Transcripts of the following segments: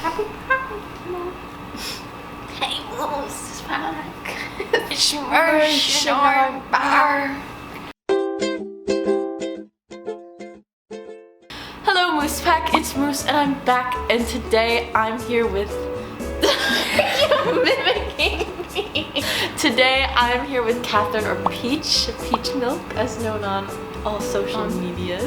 Happy Pride. Hey, Moose is back. It's merch in our bar. Hello, Moose Pack. It's Moose, and I'm back. And today I'm here with. You're mimicking me. Today I'm here with Catherine, or Peach Milk, as known on all social media.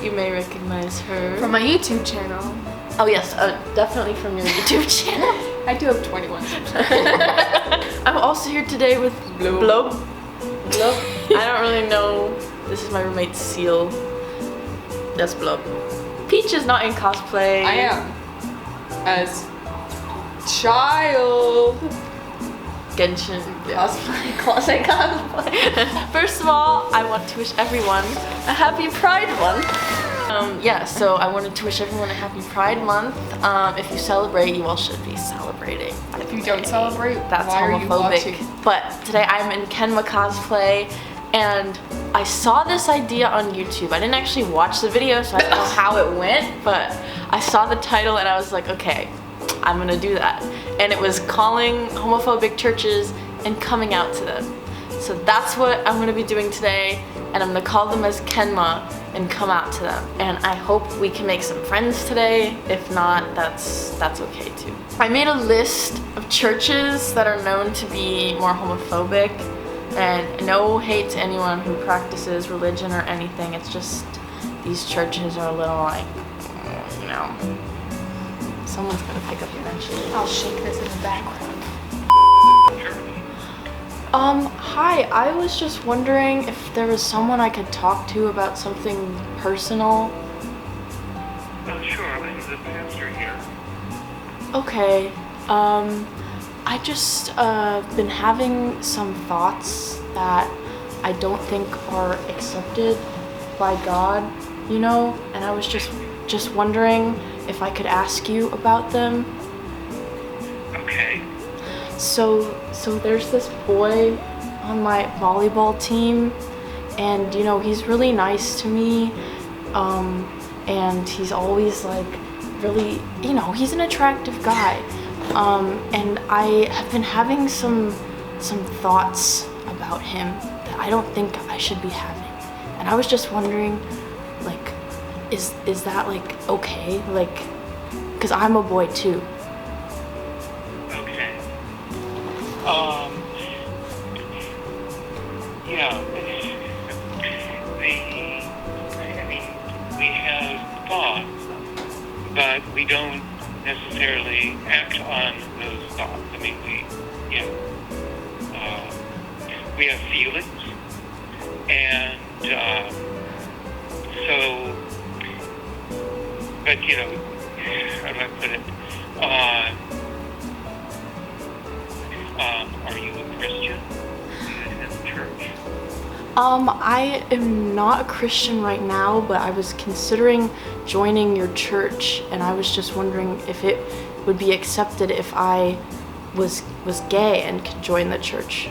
You may recognize her from my YouTube channel. Oh yes, definitely from your YouTube channel. I do have 21 subscribers. I'm also here today with Blob. I don't really know. This is my roommate Seal. That's Blob. Peach is not in cosplay. I am. As child. Genshin cosplay, classic cosplay. First of all, I want to wish everyone a happy Pride Month. So I wanted to wish everyone a happy Pride Month. If you celebrate, you all should be celebrating. If you don't celebrate, that's why homophobic. Are you watching? But today I'm in kenma cosplay, and I saw this idea on YouTube. I didn't actually watch the video, so I don't know how it went, but I saw the title and I was like, okay, I'm gonna do that. And it was calling homophobic churches and coming out to them. So that's what I'm gonna be doing today, and I'm gonna call them as kenma and come out to them. And I hope we can make some friends today. If not, that's okay too. I made a list of churches that are known to be more homophobic, and no hate to anyone who practices religion or anything. It's just these churches are a little like, you know, someone's gonna pick up eventually. I'll shake this in the background. Hi, I was just wondering if there was someone I could talk to about something personal. Sure, I'm the pastor here. Okay, I just, been having some thoughts that I don't think are accepted by God, you know? And I was just wondering if I could ask you about them. Okay. So there's this boy on my volleyball team, and you know, he's really nice to me, and he's always like really, you know, he's an attractive guy, and I have been having some thoughts about him that I don't think I should be having, and I was just wondering, like, is that like okay, like, because I'm a boy too. Okay. We have thoughts, but we don't necessarily act on those thoughts. We have feelings, and but how do I put it? Are you a Christian? In the church? I am not a Christian right now, but I was considering joining your church, and I was just wondering if it would be accepted if I was gay and could join the church.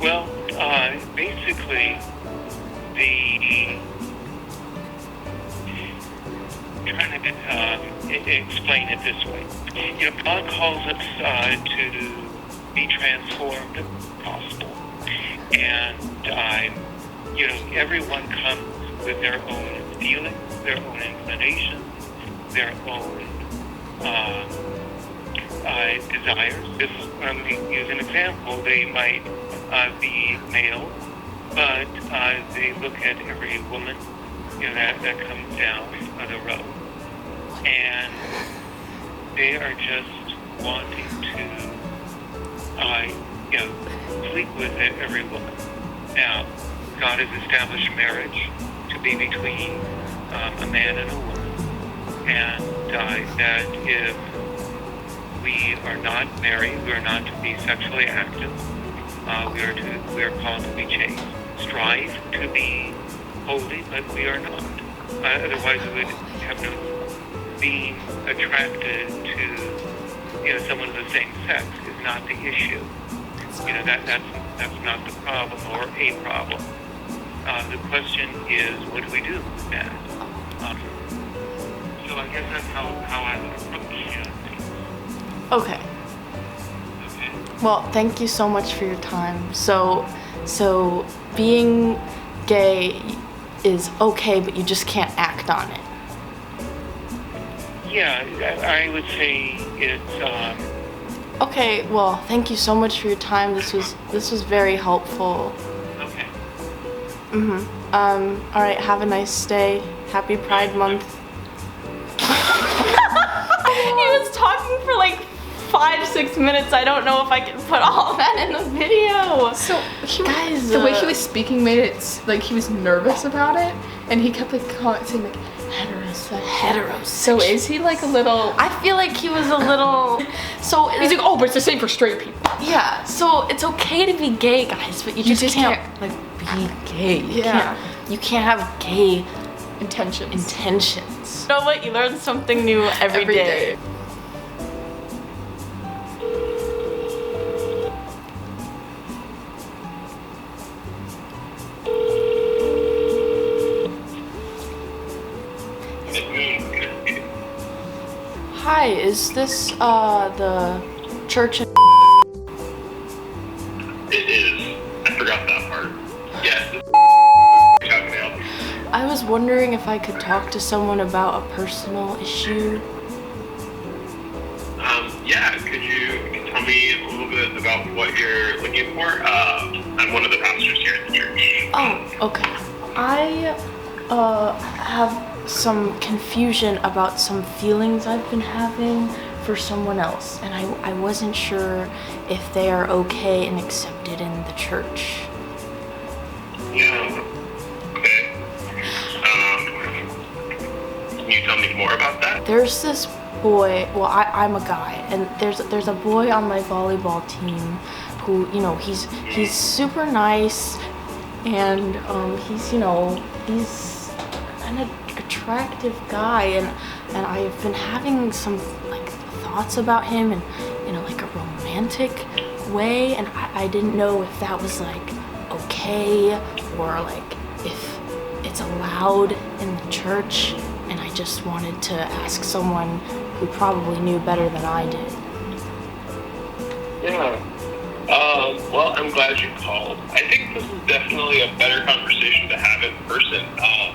Well, basically, trying to explain it this way. God calls us to be transformed if possible. And, everyone comes with their own feelings, their own inclinations, their own desires. Let me use an example. They might be male, but they look at every woman that comes down the road, and they are just wanting to sleep with every woman. Now, God has established marriage to be between a man and a woman, and that if we are not married, we are not to be sexually active. We are called to be chaste. Strive to be holy, but we are not. Otherwise, we would have no being attracted to someone of the same sex is not the issue. That's not the problem or a problem. The question is, what do we do with that? So I guess that's how I would approach things. Okay. Okay. Well, thank you so much for your time. So being gay is okay, but you just can't act on it. Yeah, I would say it's. Okay. Well, thank you so much for your time. This was very helpful. Okay. All right. Have a nice day. Happy Pride Month. He was talking for like 5-6 minutes. I don't know if I can put all that in the video. So Guys, the way he was speaking made it like he was nervous about it, and he kept like saying like heterosexual. So is he like a little? I feel like he was a little. So He's like, oh, but it's the same for straight people. yeah. So it's okay to be gay, guys, but you just can't like be gay. Yeah. You can't have gay Intentions. intentions. You know what? You learn something new every day. Hi, is this the church? It is. I forgot that part. Yes. How can I help you? I was wondering if I could talk to someone about a personal issue. Yeah. Could you tell me a little bit about what you're looking for? I'm one of the pastors here at the church. Oh, okay. I have some confusion about some feelings I've been having for someone else, and I wasn't sure if they are okay and accepted in the church. Yeah. Okay. Can you tell me more about that? There's this boy, well, I'm a guy, and there's a boy on my volleyball team who, you know, he's super nice, and he's an attractive guy, and I've been having some like thoughts about him in like a romantic way, and I didn't know if that was like okay or like if it's allowed in the church, and I just wanted to ask someone who probably knew better than I did. Yeah. Well, I'm glad you called. I think this is definitely a better conversation to have in person.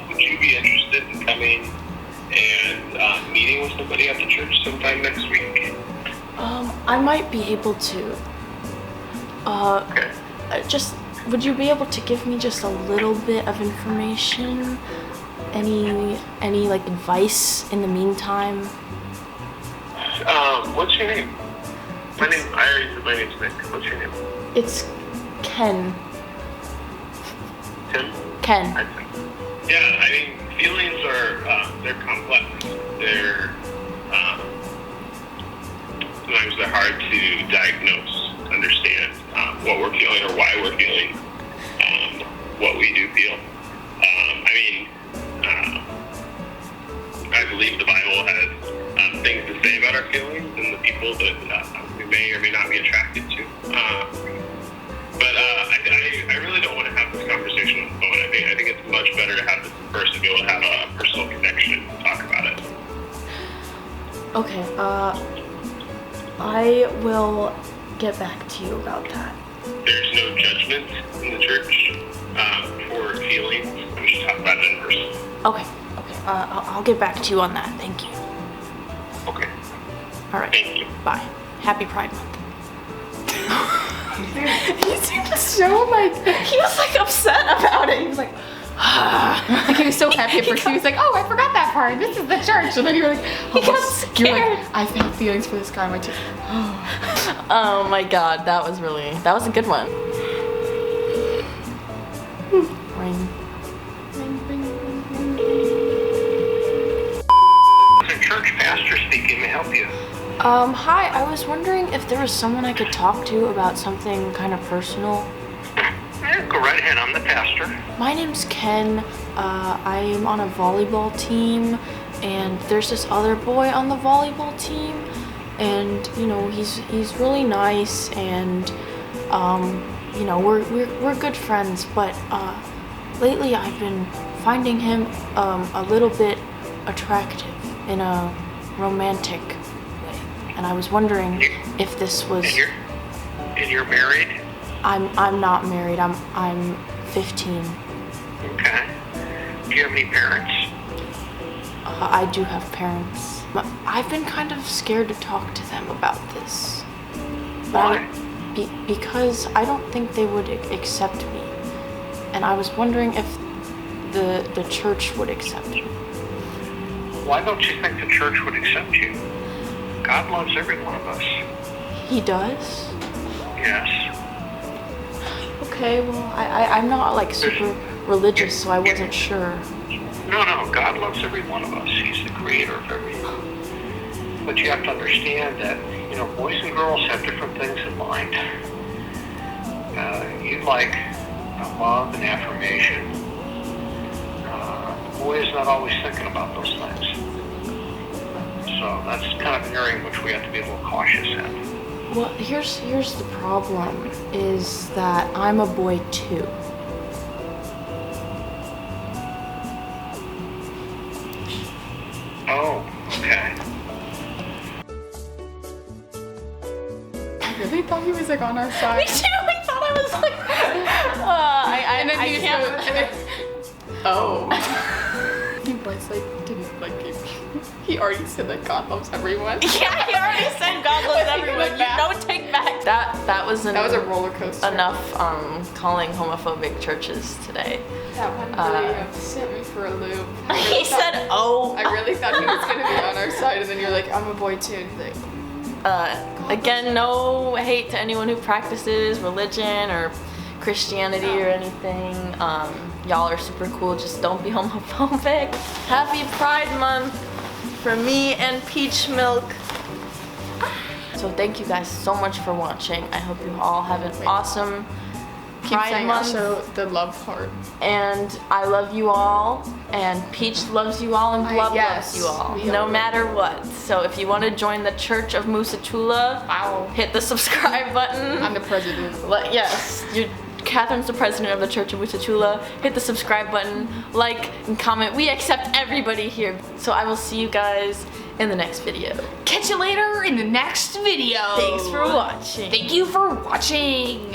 Would you be interested in coming and meeting with somebody at the church sometime next week? I might be able to. Okay. Just, would you be able to give me just a little bit of information? Any like advice in the meantime? What's your name? I already said my name's Nick. What's your name? It's Ken. Tim? Ken. Yeah, I mean, feelings are, they're complex. Sometimes they're hard to diagnose, understand what we're feeling or why we're feeling what we do feel. I believe the Bible has things to say about our feelings and the people that we may or may not be attracted to. But I really don't want to have this conversation on the phone. I think it's much better to have this in person, be able to have a personal connection and talk about it. Okay, I will get back to you about that. There's no judgment in the church for feelings. We should talk about it in person. Okay, I'll get back to you on that. Thank you. Okay. All right. Thank you. Bye. Happy Pride Month. He seemed so like He was like upset about it. He was like, like he was so happy at first. He was like, oh, I forgot that part. This is the church. And then you were like, He got scared. You're like, I've had feelings for this guy. My teeth. oh my God, that was a good one. Ring. The church pastor speaking. May I help you? Hi, I was wondering if there was someone I could talk to about something kind of personal. Yeah, go right ahead. I'm the pastor. My name's Ken. I am on a volleyball team, and there's this other boy on the volleyball team, and you know he's really nice, and you know we're good friends, but lately I've been finding him a little bit attractive in a romantic way, and I was wondering if this was. And you're married? I'm not married. I'm 15. Okay. Do you have any parents? I do have parents, but I've been kind of scared to talk to them about this. Why? Because I don't think they would accept me, and I was wondering if the church would accept me. Why don't you think the church would accept you? God loves every one of us. He does? Yes. Okay, well, I'm not like super religious, so I wasn't sure. No, God loves every one of us. He's the creator of everything. But you have to understand that, boys and girls have different things in mind. You like love and affirmation. The boy is not always thinking about those things. So that's kind of an area in which we have to be a little cautious in. Well, here's the problem, is that I'm a boy too. Oh, okay. I really thought he was like on our side. Me too. I thought I was like, And then I he can't. just he was like, didn't like it. He already said that God loves everyone. Yeah, he already said God loves everyone. You don't take back that was That was a roller coaster. enough calling homophobic churches today. That one video sent me for a loop. He said, "Oh." I really thought he was gonna be on our side, and then you're like, I'm a boy too. And he's like, Again, no hate to anyone who practices religion or Christianity or anything. Y'all are super cool. Just don't be homophobic. Happy Pride Month from me and Peach Milk. So thank you guys so much for watching. I hope you all have an awesome keep Pride saying Month. also the love heart. And I love you all, and Peach loves you all, and Blub yes, loves you all, we no all matter what. So if you want to join the Church of Moosichulla, Wow. hit the subscribe button. I'm the president. Yes, Catherine's the president of the Church of Moosichulla. Hit the subscribe button, like, and comment. We accept everybody here. So I will see you guys in the next video. Catch you later in the next video. Thanks for watching. Thank you for watching.